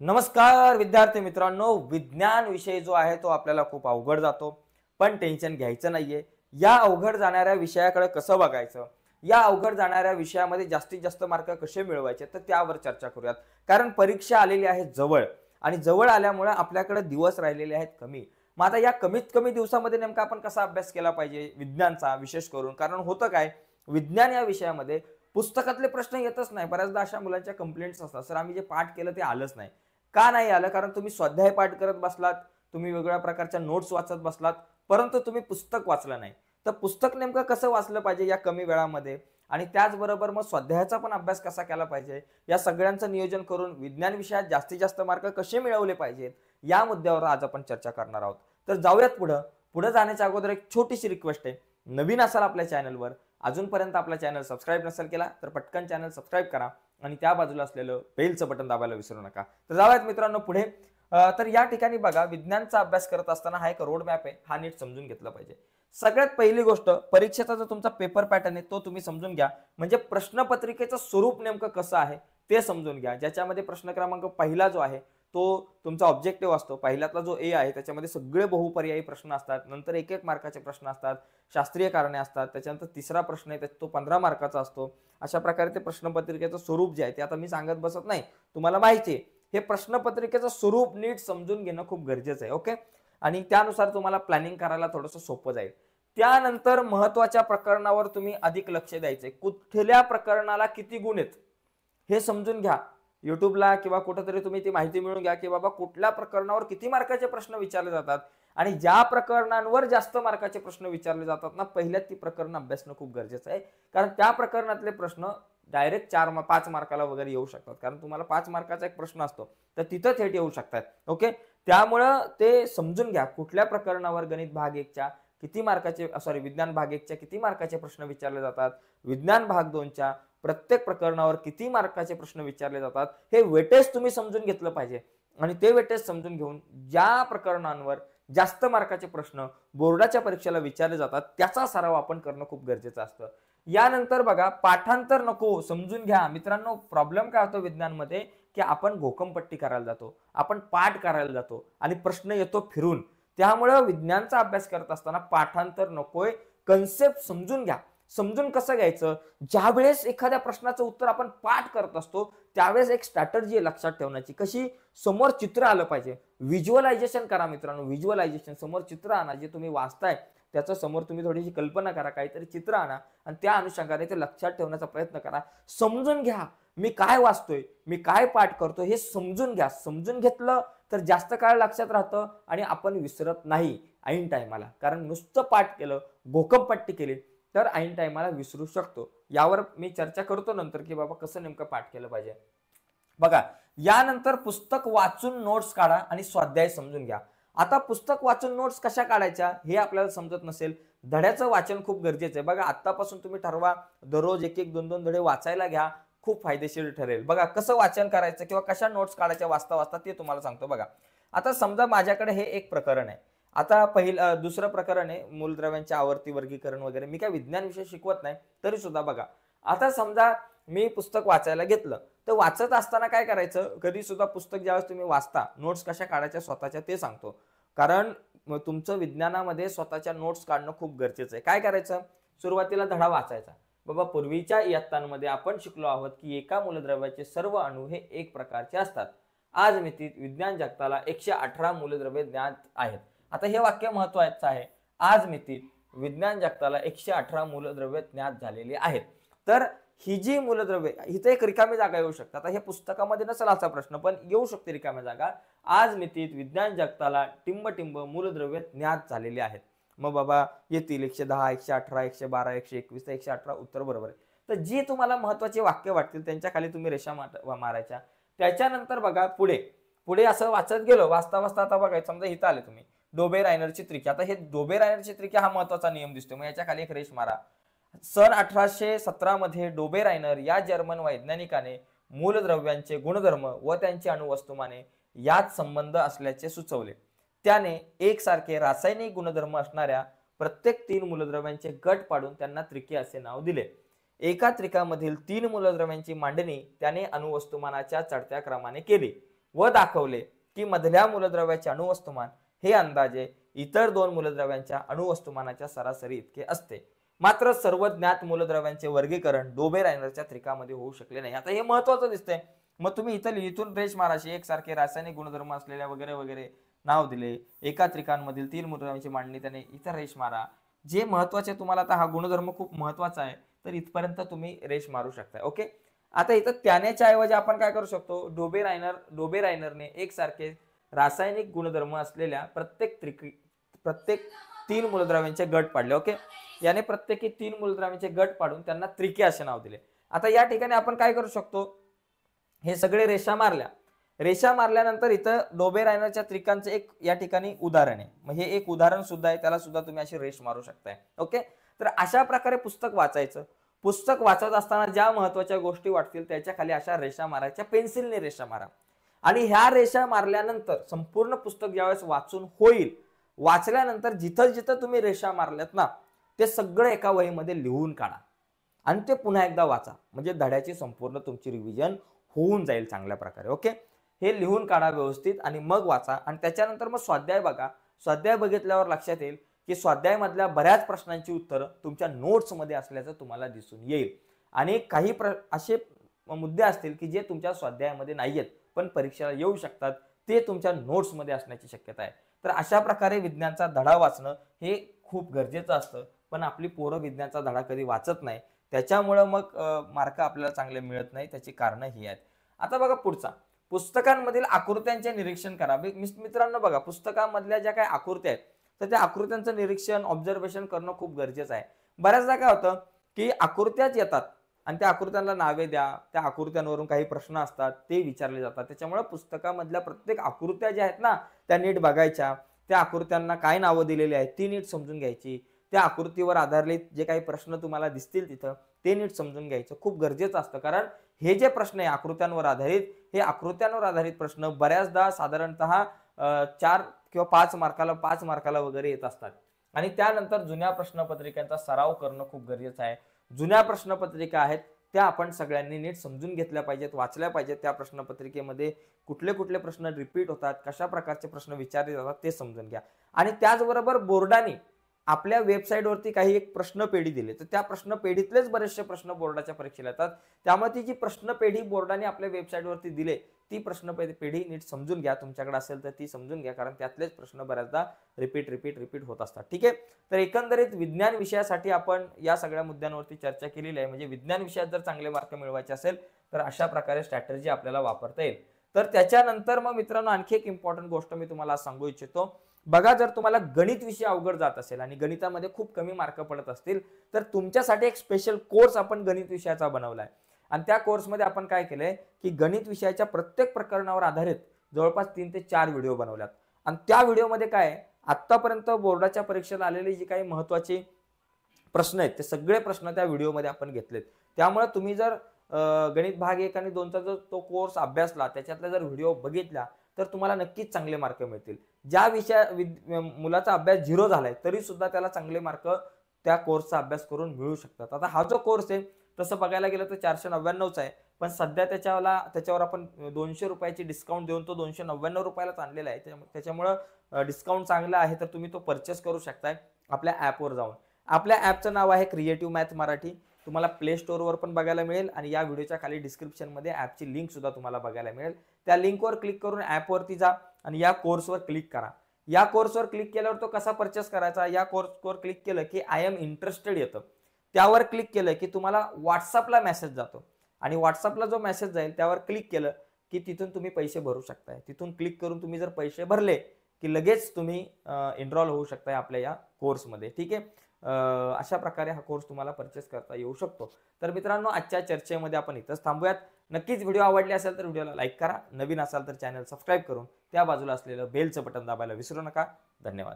नमस्कार विद्यार्थी मित्रांनो, विज्ञान विषय जो आहे तो आपल्याला खूप अवघड जातो, पण टेन्शन घ्यायचं नाहीये। या अवघड जाणाऱ्या विषयाकडे कसं बघायचं, या अवघड जाणाऱ्या विषयामध्ये जास्तीत जास्त मार्क कसे मिळवायचे तर त्यावर चर्चा करूयात। कारण परीक्षा आलेली आहे जवळ आणि जवळ आल्यामुळे आपल्याकडे दिवस राहिलेले आहेत कमी। मग आता या कमीत कमी दिवसामध्ये नेमका आपण कसा अभ्यास केला पाहिजे विज्ञानचा विशेष करून, कारण होतं काय, विज्ञान या विषयामध्ये पुस्तकातले प्रश्न येतच नाही। बऱ्याचदा अशा मुलांच्या कंप्लेंट्स असतात, सर आम्ही जे पाठ केलं ते आलंच नाही। का नाही आलं? कारण तुम्ही स्वाध्याय पाठ करत बसलात, तुम्ही वेगवेगळ्या प्रकारच्या नोट्स वाचत बसलात, परंतु तुम्ही पुस्तक वाचलं नाही। तर पुस्तक नेमकं कसं वाचलं पाहिजे या कमी वेळामध्ये, आणि त्याचबरोबर मग स्वाध्यायाचा पण अभ्यास कसा केला पाहिजे, या सगळ्यांचं नियोजन करून विज्ञान विषयात जास्तीत जास्त मार्क कसे मिळवले पाहिजेत, या मुद्द्यावर आज आपण चर्चा करणार आहोत। तर जाऊयात पुढे जाण्याच्या अगोदर एक छोटीशी रिक्वेस्ट आहे, नवीन असाल आपल्या चॅनलवर, अजूनपर्यंत आपला चॅनल सबस्क्राईब नसेल केला तर पटकन चॅनल सबस्क्राईब करा आणि त्या बाजूला असलेलं बेलचं बटन दाबायला विसरू नका। तर जाऊयात मित्रांनो पुढे। तर या ठिकाणी बघा, विज्ञानचा अभ्यास करत असताना हा एक रोड मॅप आहे, हा नीट समजून घेतला पाहिजे। सगळ्यात पहिली गोष्ट, परीक्षेचा जो तुमचा पेपर पॅटर्न आहे तो तुम्ही समजून घ्या, म्हणजे प्रश्नपत्रिकेचं स्वरूप नेमकं कसं आहे ते समजून घ्या। ज्याच्यामध्ये प्रश्न क्रमांक पहिला जो आहे तो तुमचा ऑब्जेक्टिव्ह असतो, पहिल्यातला जो ए आहे त्याच्यामध्ये सगळे बहुपर्यायी प्रश्न असतात, नंतर एक एक मार्काचे प्रश्न असतात, शास्त्रीय कारणे असतात, त्याच्यानंतर तिसरा प्रश्न आहे तो 15 मार्काचा असतो। अशा प्रकारे ते प्रश्नपत्रिकेचं स्वरूप जे आहे ते आता मी सांगत बसत नाही, तुम्हाला माहिती आहे। हे प्रश्नपत्रिकेचं स्वरूप नीट समजून घेणं खूप गरजेचं आहे, ओके। आणि त्यानुसार तुम्हाला प्लॅनिंग करायला थोडंसं सोपं जाईल। त्यानंतर महत्त्वाच्या प्रकरणावर तुम्ही अधिक लक्ष द्यायचे, कुठल्या प्रकरणाला किती गुण आहेत हे समजून घ्या। युट्यूबला किंवा कुठेतरी तुम्ही ती माहिती मिळवून घ्या की बाबा कुठल्या प्रकरणावर किती मार्काचे प्रश्न विचारले जातात, आणि ज्या प्रकरणांवर जास्त मार्काचे प्रश्न विचारले जातात ना, पहिल्यात ती प्रकरण अभ्यासणं खूप गरजेचं आहे। कारण त्या प्रकरणातले प्रश्न डायरेक्ट 5 मार्काला वगैरे येऊ शकतात, कारण तुम्हाला 5 मार्काचा एक प्रश्न असतो तर तिथं थेट येऊ शकतात, ओके। त्यामुळं ते समजून घ्या कुठल्या प्रकरणावर गणित भाग 1च्या किती मार्काचे, विज्ञान भाग 1च्या किती मार्काचे प्रश्न विचारले जातात, विज्ञान भाग 2च्या प्रत्येक प्रकरणावर किती मार्काचे प्रश्न विचारले जातात, हे वेटेज तुम्ही समजून घेतलं पाहिजे। आणि ते वेटेज समजून घेऊन ज्या प्रकरणांवर जास्त मार्काचे प्रश्न बोर्डाच्या परीक्षेला विचारले जातात त्याचा सराव आपण करणं खूप गरजेचं असतं। यानंतर बघा, पाठांतर नको, समजून घ्या मित्रांनो। प्रॉब्लेम काय होतो विज्ञानमध्ये की आपण घोकमपट्टी करायला जातो, आपण पाठ करायला जातो आणि प्रश्न येतो फिरून। त्यामुळे विज्ञानचा अभ्यास करत असताना पाठांतर नकोय, कन्सेप्ट समजून घ्या। समजून कसं घ्यायचं, ज्या वेळेस एखाद्या प्रश्नाचं उत्तर आपण पाठ करत असतो त्यावेळेस एक स्ट्रॅटर्जी लक्षात ठेवण्याची, कशी, समोर चित्र आलं पाहिजे, व्हिज्युअलायझेशन करा मित्रांनो। व्हिज्युअलायझेशन, समोर चित्र आणा, जे तुम्ही वाचताय त्याचं समोर तुम्ही थोडीशी कल्पना करा, काहीतरी चित्र आणा आणि त्या अनुषंगाने ते लक्षात ठेवण्याचा प्रयत्न करा। समजून घ्या मी काय वाचतोय, मी काय पाठ करतोय हे समजून घ्या। समजून घेतलं तर जास्त काळ लक्षात राहतं आणि आपण विसरत नाही ऐन टायमाला। कारण नुसतं पाठ केलं, घोकमपट्टी केली तर ऐन टायमाला विसरू शकतो। यावर मी चर्चा करतो नंतर की बाबा कसं नेमकं पाठ केलं पाहिजे। बघा, यानंतर पुस्तक वाचून नोट्स काढा आणि स्वाध्याय समजून घ्या। आता पुस्तक वाचून नोट्स कशा काढायच्या हे आपल्याला समजत नसेल, धड्याचं वाचन खूप गरजेचं आहे। बघा, आतापासून तुम्ही ठरवा, दररोज 1-1, 2-2 धडे वाचायला घ्या, खूप फायदेशीर ठरेल। बघा कसं वाचन करायचं किंवा कशा नोट्स काढायच्या वाचता वाचता ते तुम्हाला सांगतो। बघा, आता समजा माझ्याकडे हे एक प्रकरण आहे, आता दुसरं प्रकरण आहे मूलद्रव्यांचे आवर्ती वर्गीकरण वगैरे। मी काय विज्ञान विषय शिकवत नाही तरी सुद्धा बघा, आता समजा मी पुस्तक वाचायला घेतलं तर वाचत असताना काय करायचं, कधी सुद्धा पुस्तक ज्यावेळेस तुम्ही वाचता, नोट्स कशा काढायच्या स्वतःच्या ते सांगतो। कारण तुमचं विज्ञानामध्ये स्वतःच्या नोट्स काढणं खूप गरजेचं आहे। काय करायचं, सुरुवातीला धडा वाचायचा। बाबा, पूर्वीच्या इयत्तांमध्ये आपण शिकलो आहोत की एका मूलद्रव्याचे सर्व अणू हे एक प्रकारचे असतात। आज मितीत विज्ञान जगताला 118 मूलद्रव्ये ज्ञात आहेत। आता हे वाक्य महत्त्वाचं आहे, आज मितीत विज्ञान जगताला 118 मूलद्रव्ये ज्ञात झालेली आहेत। तर ही जी मूलद्रव्ये, इथे एक रिकामी जागा येऊ शकते। आता हे पुस्तकामध्ये नसेल असा प्रश्न, पण येऊ शकते रिकामी जागा। आज मितीत विज्ञान जगताला टिंब मूलद्रव्ये ज्ञात झालेली आहेत। मग बाबा येतील 110, 118, 112, 121, 118 उत्तर बरोबर आहे। तर जी तुम्हाला महत्त्वाची वाक्य वाटतील त्यांच्या खाली तुम्ही रेषा मारायच्या। त्याच्यानंतर बघा, पुढे पुढे असं वाचत गेलो, वाचता वाचता आता बघा, समजा इथं आले तुम्ही, डोबे-रायनरची त्रिज्या। आता हे डोबे-रायनरची त्रिज्या हा महत्त्वाचा नियम दिसतो, मग याच्या खाली एक रेष मारा। सन 1817 मध्ये डोबे-रायनर या जर्मन वैज्ञानिकाने मूलद्रव्यांचे गुणधर्म व त्यांची अणुवस्तुमाने यात संबंध असल्याचे सुचवले। त्याने एकसारखे रासायनिक गुणधर्म असणाऱ्या प्रत्येक 3 मूलद्रव्यांचे गट पाडून त्यांना त्रिके असे नाव दिले। एका त्रिकामधील 3 मूलद्रव्यांची मांडणी त्याने अणुवस्तुमानाच्या चढत्या क्रमाने केली। व दाखवले की मधल्या मूलद्रव्याचे अणुवस्तुमान हे अंदाजे इतर दोन मूलद्रव्यांच्या अणुवस्तुमानाच्या सरासरी इतके असते. मात्र सर्व ज्ञात मूलद्रव्यांचे वर्गीकरण डोबे-रायनरच्या त्रिकामध्ये होऊ शकले नाही. आता हे महत्वाचं दिसतंय. मग तुम्ही इथं इथून रेष माराशी एकसारखे रासायनिक गुणधर्म असलेल्या वगैरे वगैरे नाव दिले. एका त्रिकांमधील 3 मूलद्रव्यांची मांडणी त्याने इथं रेष मारा. जे महत्वाचे तुम्हाला आता हा गुणधर्म खूप महत्वाचा आहे तर इथपर्यंत तुम्ही रेष मारू शकता. ओके. आता इथं त्यानेच्या ऐवजी आपण काय करू शकतो, डोबे-रायनरने एकसारखे रासायनिक गुणधर्म असलेल्या प्रत्येक 3 मूलद्रव्यांचे गट पाडले. ओके. याने प्रत्येकी 3 मूलद्रव्यांचे गट पाडून त्यांना त्रिके असे नाव दिले. आता या ठिकाणी आपण काय करू शकतो, हे सगळे रेषा मारल्यानंतर इथं डोबे-रायनरच्या त्रिकांचं एक या ठिकाणी उदाहरण आहे. मग हे एक उदाहरण सुद्धा आहे, त्याला सुद्धा तुम्ही अशी रेष मारू शकताय. ओके. तर अशा प्रकारे पुस्तक वाचायचं. पुस्तक वाचत असताना ज्या महत्वाच्या गोष्टी वाटतील त्याच्या खाली अशा रेषा मारायच्या, पेन्सिलने रेषा मारा. आणि ह्या रेषा मारल्यानंतर संपूर्ण पुस्तक ज्यावेळेस वाचून होईल, वाचल्यानंतर जिथं जिथं तुम्ही रेषा मारल्यात ना ते सगळं एका वहीमध्ये लिहून काढा आणि ते पुन्हा एकदा वाचा. म्हणजे धड्याची संपूर्ण तुमची रिव्हिजन होऊन जाईल चांगल्या प्रकारे. ओके. हे लिहून काढा व्यवस्थित आणि मग वाचा. आणि त्याच्यानंतर मग स्वाध्याय बघा. स्वाध्याय बघितल्यावर लक्षात येईल की स्वाध्याय मधल्या बऱ्याच प्रश्नांची उत्तरं तुमच्या नोट्स मध्ये असल्याचं तुम्हाला दिसून येईल. आणि काही असे मुद्दे असतील की जे तुमच्या स्वाध्यायामध्ये नाहीयेत पण परीक्षेला येऊ शकतात, ते तुमच्या नोट्स मध्ये असण्याची शक्यता आहे. तर अशा प्रकारे विज्ञानचा धडा वाचणं हे खूप गरजेचं असतं. पण आपली पोरं विज्ञानचा धडा कधी वाचत नाही, त्याच्यामुळे मग मार्क आपल्याला चांगले मिळत नाही. त्याची कारणं ही आहेत. आता बघा पुढचा, पुस्तकांमधील आकृत्यांचे निरीक्षण करा. मित्रांनो बघा, पुस्तकांमधल्या ज्या काही आकृत्या आहेत तर त्या आकृत्यांचं निरीक्षण, ऑब्झर्वेशन करणं खूप गरजेचं आहे. बऱ्याचदा काय होतं की आकृत्याच येतात आणि त्या आकृत्यांना नावे द्या, त्या आकृत्यांवरून काही प्रश्न असतात ते विचारले जातात. त्याच्यामुळे पुस्तकामधल्या प्रत्येक आकृत्या ज्या आहेत ना त्या नीट बघायच्या. त्या आकृत्यांना काय नावं दिलेली आहेत ती नीट समजून घ्यायची. त्या आकृतीवर आधारित जे काही प्रश्न तुम्हाला दिसतील तिथं ते नीट समजून घ्यायचं खूप गरजेचं असतं. कारण हे जे प्रश्न आहे आकृत्यांवर आधारित, हे आकृत्यांवर आधारित प्रश्न बऱ्याचदा साधारणतः 4 किंवा 5 मार्काला वगैरे येत असतात. आणि त्यानंतर जुन्या प्रश्नपत्रिकांचा सराव करणं खूप गरजेचं आहे. जुन्या प्रश्नपत्रिका आहेत त्या आपण सगळ्यांनी नीट समजून घेतल्या पाहिजेत, वाचल्या पाहिजेत. त्या प्रश्नपत्रिकेमध्ये कुठले कुठले प्रश्न रिपीट होतात, कशा प्रकारचे प्रश्न विचारले जातात ते समजून घ्या. आणि त्याचबरोबर बोर्डाने आपल्या वेबसाईटवरती काही एक प्रश्नपेढी दिली, तर त्या प्रश्नपेढीतलेच बरेचसे प्रश्न बोर्डाच्या परीक्षेला येतात. त्यामुळे ती जी प्रश्नपेढी बोर्डाने आपल्या वेबसाईटवरती दिले ती प्रश्नपेढी नीट समजून घ्या. तुमच्याकडे असेल तर ती समजून घ्या, कारण त्यातलेच प्रश्न बऱ्याचदा रिपीट होत असतात. ठीक आहे. तर एकंदरीत विज्ञान विषयासाठी आपण या सगळ्या मुद्द्यांवरती चर्चा केलेली आहे. म्हणजे विज्ञान विषयात जर चांगले मार्क मिळवायचे असेल तर अशा प्रकारे स्ट्रॅटेजी आपल्याला वापरता येईल. तर त्याच्यानंतर मग मित्रांनो आणखी एक इम्पॉर्टंट गोष्ट मी तुम्हाला सांगू इच्छितो. बघा, जर तुम्हाला गणित विषय अवघड जात असेल आणि गणितामध्ये खूप कमी मार्क पडत असतील तर तुमच्यासाठी एक स्पेशल कोर्स आपण गणित विषयाचा बनवलाय. आणि त्या कोर्समध्ये आपण काय केलंय की गणित विषयाच्या प्रत्येक प्रकरणावर आधारित जवळपास 3 ते 4 व्हिडिओ बनवल्यात. आणि त्या व्हिडिओमध्ये काय आतापर्यंत बोर्डाच्या परीक्षेला आलेले जे काही महत्त्वाचे प्रश्न आहेत ते सगळे प्रश्न त्या व्हिडिओमध्ये आपण घेतलेत. त्यामुळे तुम्ही जर गणित भाग 1 आणि 2चा जर तो कोर्स अभ्यासला, त्याच्यातला जर व्हिडिओ बघितला तर तुम्हाला नक्कीच चांगले मार्क मिळतील. ज्या मुलाचा अभ्यास 0 झालाय तरी सुद्धा त्याला चांगले मार्क त्या कोर्सचा अभ्यास करून मिळू शकतात. आता हा जो कोर्स आहे तसं बघायला गेलं तर 499चा आहे, पण सध्या त्याच्यावर आपण 200 रुपयाची डिस्काउंट देऊन तो 299 रुपयालाच आणलेला आहे. त्याच्यामुळे डिस्काउंट चांगला आहे तर तुम्ही तो परचेस करू शकताय आपल्या ॲपवर जाऊन. आपल्या ॲपचं नाव आहे क्रिएटिव्ह मॅथ मराठी. तुम्हाला प्ले स्टोअरवर पण बघायला मिळेल आणि या व्हिडिओच्या खाली डिस्क्रिप्शनमध्ये ॲपची लिंक सुद्धा तुम्हाला बघायला मिळेल. त्या लिंकवर क्लिक करून ॲपवरती जा आणि या कोर्सवर क्लिक करा. या कोर्सवर क्लिक केल्यावर तो कसा परचेस करायचा, या कोर्सवर क्लिक केलं की आय एम इंटरेस्टेड येतं. त्यावर क्लिक केलं की तुम्हाला व्हॉट्सअपला मेसेज जातो आणि व्हॉट्सअपला जो मेसेज जाईल त्यावर क्लिक केलं की तिथून तुम्ही पैसे भरू शकताय. तिथून क्लिक करून तुम्ही जर पैसे भरले की लगेच तुम्ही एनरोल होऊ शकताय आपल्या या कोर्समध्ये. ठीक आहे. अशा प्रकारे हा कोर्स तुम्हाला परचेस करता येऊ शकतो. तर मित्रांनो, आजच्या चर्चेमध्ये आपण इथंच थांबूयात. नक्कीच व्हिडिओ आवडले असेल तर व्हिडिओला लाईक करा. नवीन असाल तर चॅनल सबस्क्राईब करून त्या बाजूला असलेलं बेलचं बटन दाबायला विसरू नका. धन्यवाद.